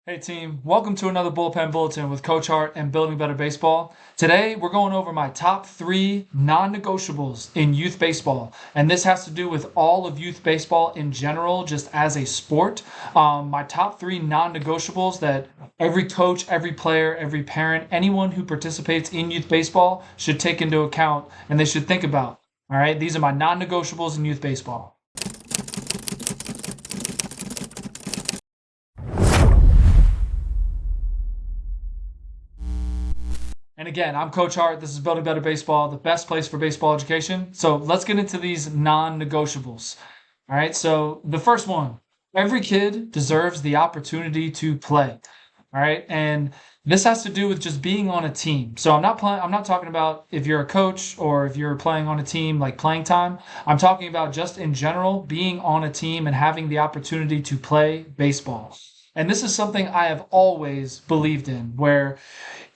Hey team, welcome to another Bullpen Bulletin with Coach Hart and Building Better Baseball. Today we're going over my top 3 non-negotiables in youth baseball. And this has to do with all of youth baseball in general, just as a sport. My top 3 non-negotiables that every coach, every player, every parent, anyone who participates in youth baseball should take into account and they should think about. All right, these are my non-negotiables in youth baseball. And again, I'm Coach Hart. This is Building Better Baseball, the best place for baseball education. So let's get into these non-negotiables. All right. So the first one, every kid deserves the opportunity to play. All right. And this has to do with just being on a team. So I'm not talking about if you're a coach or if you're playing on a team like playing time. I'm talking about just in general being on a team and having the opportunity to play baseball. And this is something I have always believed in, where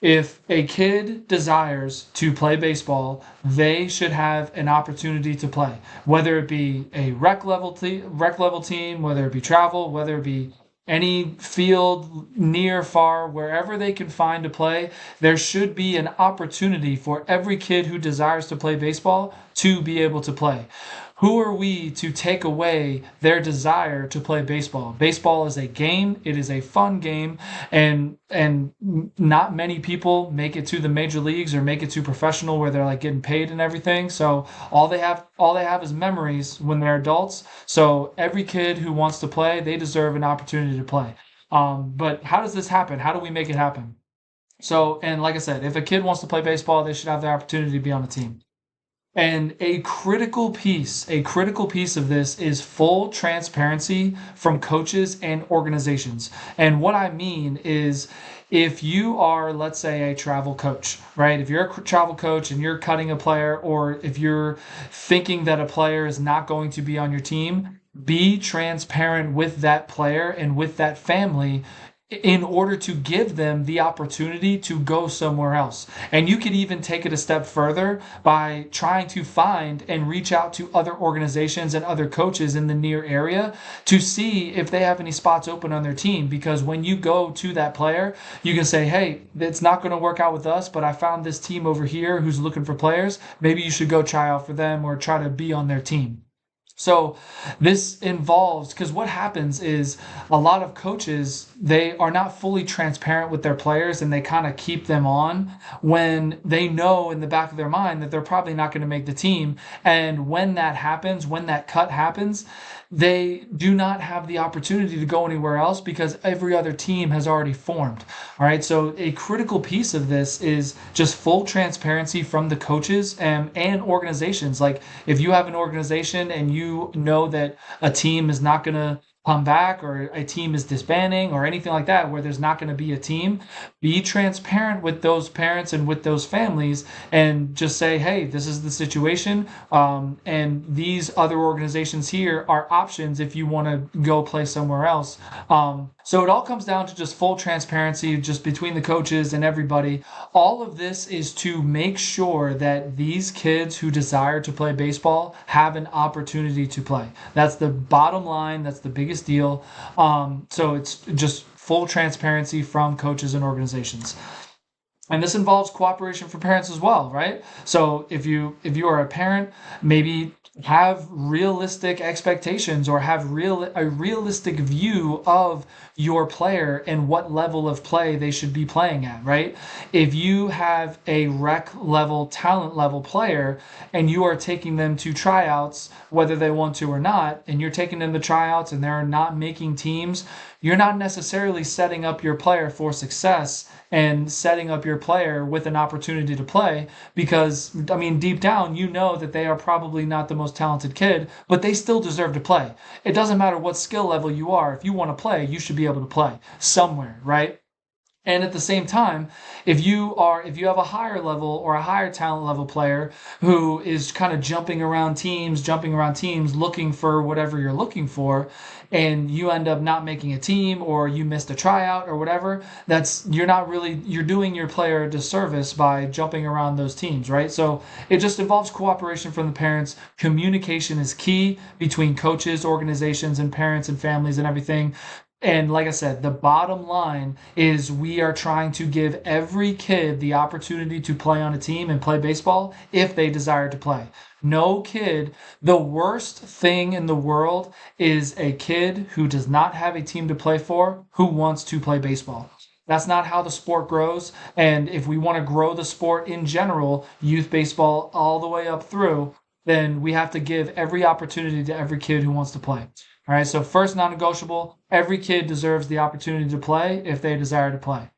if a kid desires to play baseball, they should have an opportunity to play, whether it be a rec level team, whether it be travel, whether it be any field, near, far, wherever they can find to play. There should be an opportunity for every kid who desires to play baseball to be able to play. Who are we to take away their desire to play baseball? Baseball is a game. It is a fun game, and not many people make it to the major leagues or make it to professional where they're like getting paid and everything. So all they have is memories when they're adults. So every kid who wants to play, they deserve an opportunity to play. But how does this happen? How do we make it happen? So, and like I said, if a kid wants to play baseball, they should have the opportunity to be on the team. And a critical piece of this is full transparency from coaches and organizations. And what I mean is, if you are, let's say, a travel coach, right? If you're a travel coach and you're cutting a player, or if you're thinking that a player is not going to be on your team, be transparent with that player and with that family in order to give them the opportunity to go somewhere else. And you could even take it a step further by trying to find and reach out to other organizations and other coaches in the near area to see if they have any spots open on their team. Because when you go to that player, you can say, hey, it's not going to work out with us, but I found this team over here who's looking for players. Maybe you should go try out for them or try to be on their team. So this involves, because what happens is a lot of coaches, they are not fully transparent with their players, and they kind of keep them on when they know in the back of their mind that they're probably not going to make the team. And when that happens, when that cut happens, they do not have the opportunity to go anywhere else because every other team has already formed. All right. So a critical piece of this is just full transparency from the coaches and organizations. Like if you have an organization and you know that a team is not going to come back, or a team is disbanding or anything like that, where there's not going to be a team, be transparent with those parents and with those families and just say, hey, this is the situation. And these other organizations here are options if you want to go play somewhere else. So it all comes down to just full transparency just between the coaches and everybody. All of this is to make sure that these kids who desire to play baseball have an opportunity to play. That's the bottom line. That's the biggest deal. So it's just full transparency from coaches and organizations. And this involves cooperation from parents as well, right? So if you are a parent, maybe have realistic expectations or have a realistic view of your player and what level of play they should be playing at, right? If you have a rec level, talent level player and you are taking them to tryouts, whether they want to or not, and you're taking them to tryouts and they're not making teams, you're not necessarily setting up your player for success and setting up your player with an opportunity to play, because, I mean, deep down, you know that they are probably not the most talented kid, but they still deserve to play. It doesn't matter what skill level you are. If you want to play, you should be able to play somewhere, right? And at the same time, if you have a higher level or a higher talent level player who is kind of jumping around teams, looking for whatever you're looking for, and you end up not making a team or you missed a tryout or whatever, you're doing your player a disservice by jumping around those teams, right? So it just involves cooperation from the parents. Communication is key between coaches, organizations, and parents and families and everything. And like I said, the bottom line is we are trying to give every kid the opportunity to play on a team and play baseball if they desire to play. No kid, the worst thing in the world is a kid who does not have a team to play for who wants to play baseball. That's not how the sport grows. And if we want to grow the sport in general, youth baseball all the way up through, then we have to give every opportunity to every kid who wants to play. All right, so first non-negotiable, every kid deserves the opportunity to play if they desire to play.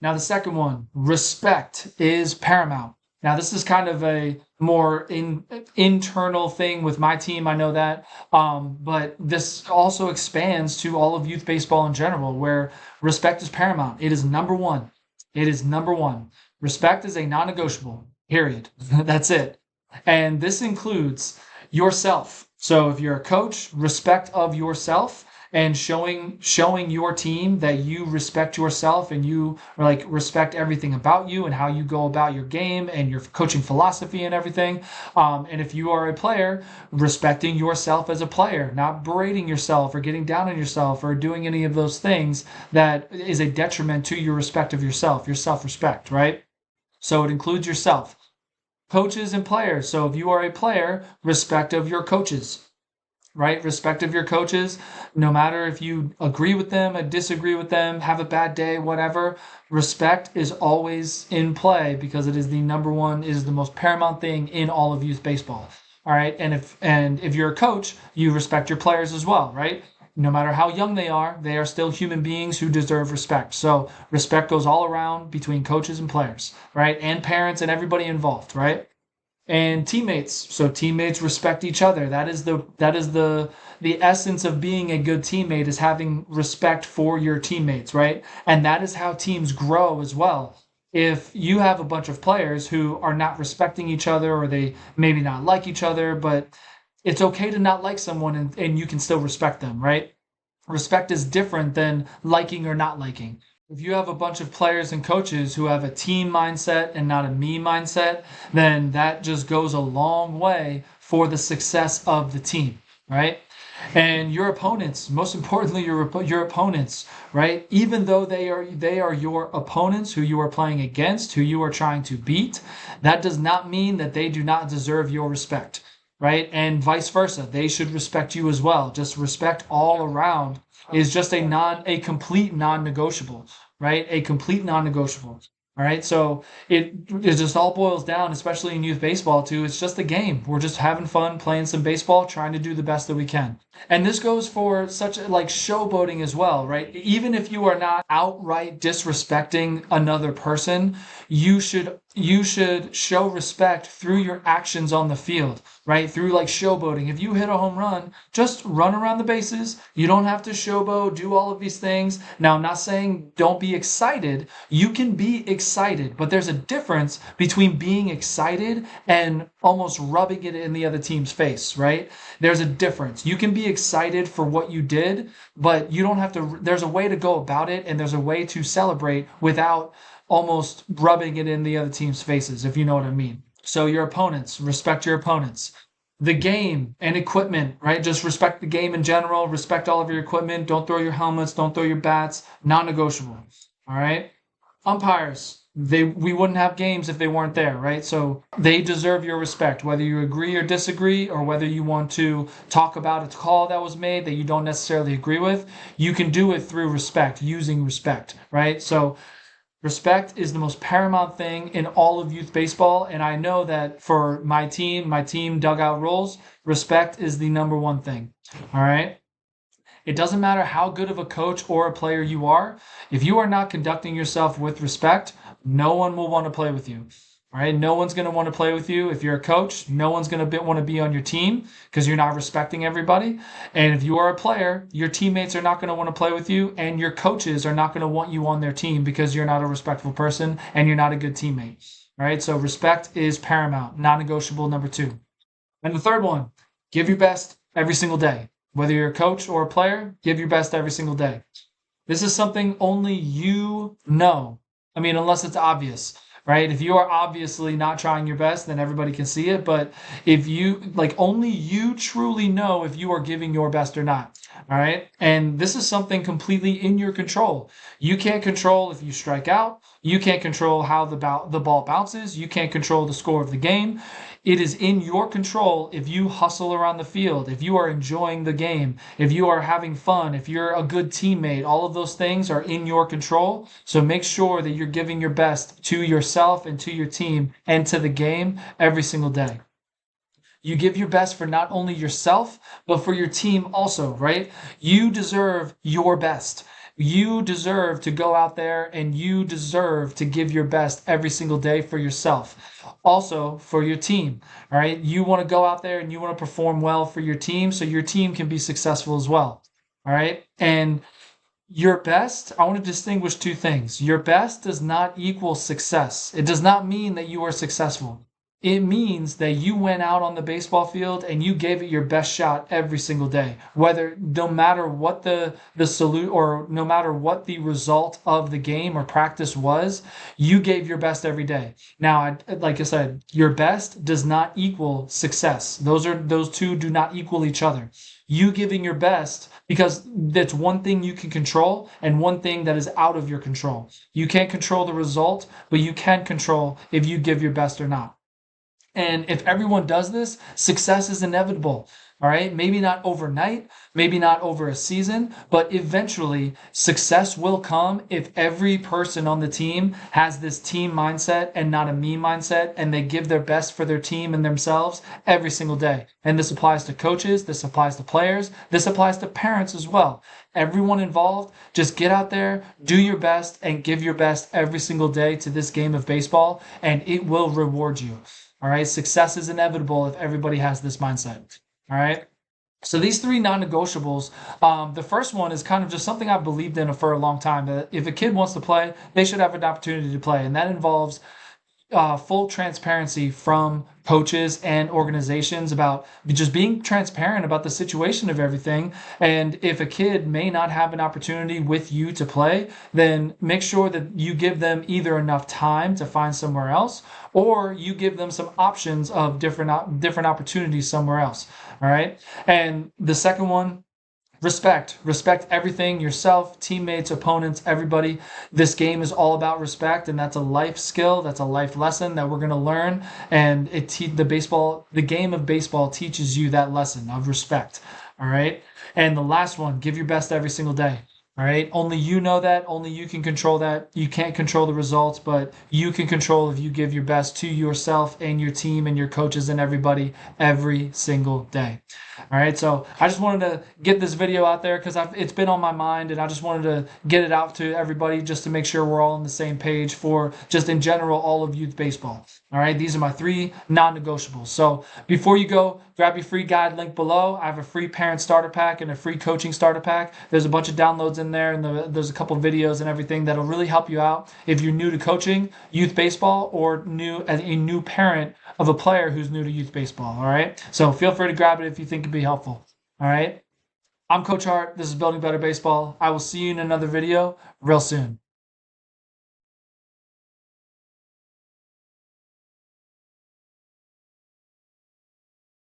Now the second one, respect is paramount. Now this is kind of a more internal thing with my team, I know that, but this also expands to all of youth baseball in general, where respect is paramount. It is number one. It is number one. Respect is a non-negotiable, period. That's it. And this includes yourself. So if you're a coach, respect of yourself and showing your team that you respect yourself and you like respect everything about you and how you go about your game and your coaching philosophy and everything. And if you are a player, respecting yourself as a player, not berating yourself or getting down on yourself or doing any of those things that is a detriment to your respect of yourself, your self-respect, right? So it includes yourself. Coaches and players. So if you are a player, respect of your coaches, right? Respect of your coaches, no matter if you agree with them or disagree with them, have a bad day, whatever, respect is always in play because it is the number one, is the most paramount thing in all of youth baseball. All right. And if you're a coach, you respect your players as well, right? No matter how young they are still human beings who deserve respect. So respect goes all around between coaches and players, right? And parents and everybody involved, right? And teammates. So teammates respect each other. That is the essence of being a good teammate, is having respect for your teammates, right? And that is how teams grow as well. If you have a bunch of players who are not respecting each other, or they maybe not like each other, but it's okay to not like someone and you can still respect them, right? Respect is different than liking or not liking. If you have a bunch of players and coaches who have a team mindset and not a me mindset, then that just goes a long way for the success of the team, right? And your opponents, most importantly, your opponents, right? Even though they are your opponents who you are playing against, who you are trying to beat, that does not mean that they do not deserve your respect, right? And vice versa. They should respect you as well. Just respect all around is just a complete non-negotiable, right? A complete non-negotiable. All right. So it just all boils down, especially in youth baseball too. It's just a game. We're just having fun, playing some baseball, trying to do the best that we can. And this goes for such like showboating as well, right? Even if you are not outright disrespecting another person, you should show respect through your actions on the field, right? Through like showboating. If you hit a home run, just run around the bases. You don't have to showboat, do all of these things. Now, I'm not saying don't be excited. You can be excited, but there's a difference between being excited and almost rubbing it in the other team's face, right? There's a difference. You can be excited for what you did, but you don't have to, there's a way to go about it, and there's a way to celebrate without almost rubbing it in the other team's faces, if you know what I mean. So your opponents, respect your opponents. The game and equipment, right? Just respect the game in general. Respect all of your equipment. Don't throw your helmets. Don't throw your bats. Non-negotiable. All right? Umpires, we wouldn't have games if they weren't there, right? So they deserve your respect, whether you agree or disagree, or whether you want to talk about a call that was made that you don't necessarily agree with. You can do it through respect, using respect, right? So respect is the most paramount thing in all of youth baseball, and I know that for my team dugout rules, respect is the number one thing. All right? It doesn't matter how good of a coach or a player you are. If you are not conducting yourself with respect, no one will want to play with you. All right? No one's going to want to play with you. If you're a coach, no one's going to want to be on your team because you're not respecting everybody. And if you are a player, your teammates are not going to want to play with you, and your coaches are not going to want you on their team because you're not a respectful person and you're not a good teammate. All right? So respect is paramount, non-negotiable number 2. And the third one, give your best every single day. Whether you're a coach or a player, give your best every single day. This is something only you know. I mean, unless it's obvious. right? If you are obviously not trying your best, then everybody can see it. But if you like, only you truly know if you are giving your best or not. All right. And this is something completely in your control. You can't control if you strike out. You can't control how the ball bounces. You can't control the score of the game. It is in your control if you hustle around the field, if you are enjoying the game, if you are having fun, if you're a good teammate. All of those things are in your control. So make sure that you're giving your best to yourself and to your team and to the game every single day. You give your best for not only yourself, but for your team also, right? You deserve your best. You deserve to go out there and you deserve to give your best every single day for yourself. Also for your team, all right? You want to go out there and you want to perform well for your team so your team can be successful as well, all right? And your best, I want to distinguish two things. Your best does not equal success. It does not mean that you are successful. It means that you went out on the baseball field and you gave it your best shot every single day. Whether no matter what the salute or no matter what the result of the game or practice was, you gave your best every day. Now, like I said, your best does not equal success. Those two do not equal each other. You giving your best, because that's one thing you can control and one thing that is out of your control. You can't control the result, but you can control if you give your best or not. And if everyone does this, success is inevitable. All right. Maybe not overnight, maybe not over a season, but eventually success will come if every person on the team has this team mindset and not a me mindset, and they give their best for their team and themselves every single day. And this applies to coaches, this applies to players, this applies to parents as well. Everyone involved, just get out there, do your best, and give your best every single day to this game of baseball, and it will reward you. All right. Success is inevitable if everybody has this mindset. All right. So these three non-negotiables, the first one is kind of just something I've believed in for a long time, that if a kid wants to play, they should have an opportunity to play. And that involves full transparency from coaches and organizations about just being transparent about the situation of everything. And if a kid may not have an opportunity with you to play, then make sure that you give them either enough time to find somewhere else, or you give them some options of different opportunities somewhere else. All right. And the second one, respect everything, yourself, teammates, opponents, everybody. This game is all about respect, and that's a life skill, that's a life lesson that we're going to learn. And the game of baseball teaches you that lesson of respect. All right. And the last one, give your best every single day. All right. Only you know that. Only you can control that. You can't control the results, but you can control if you give your best to yourself and your team and your coaches and everybody every single day. All right. So I just wanted to get this video out there because it's been on my mind, and I just wanted to get it out to everybody just to make sure we're all on the same page for just in general all of youth baseball. All right. These are my three non-negotiables. So before you go, grab your free guide link below. I have a free parent starter pack and a free coaching starter pack. There's a bunch of downloads in there, and there's a couple videos and everything that'll really help you out if you're new to coaching youth baseball or as a new parent of a player who's new to youth baseball. All right. So feel free to grab it if you think it'd be helpful. All right. I'm Coach Hart. This is Building Better Baseball. I will see you in another video real soon.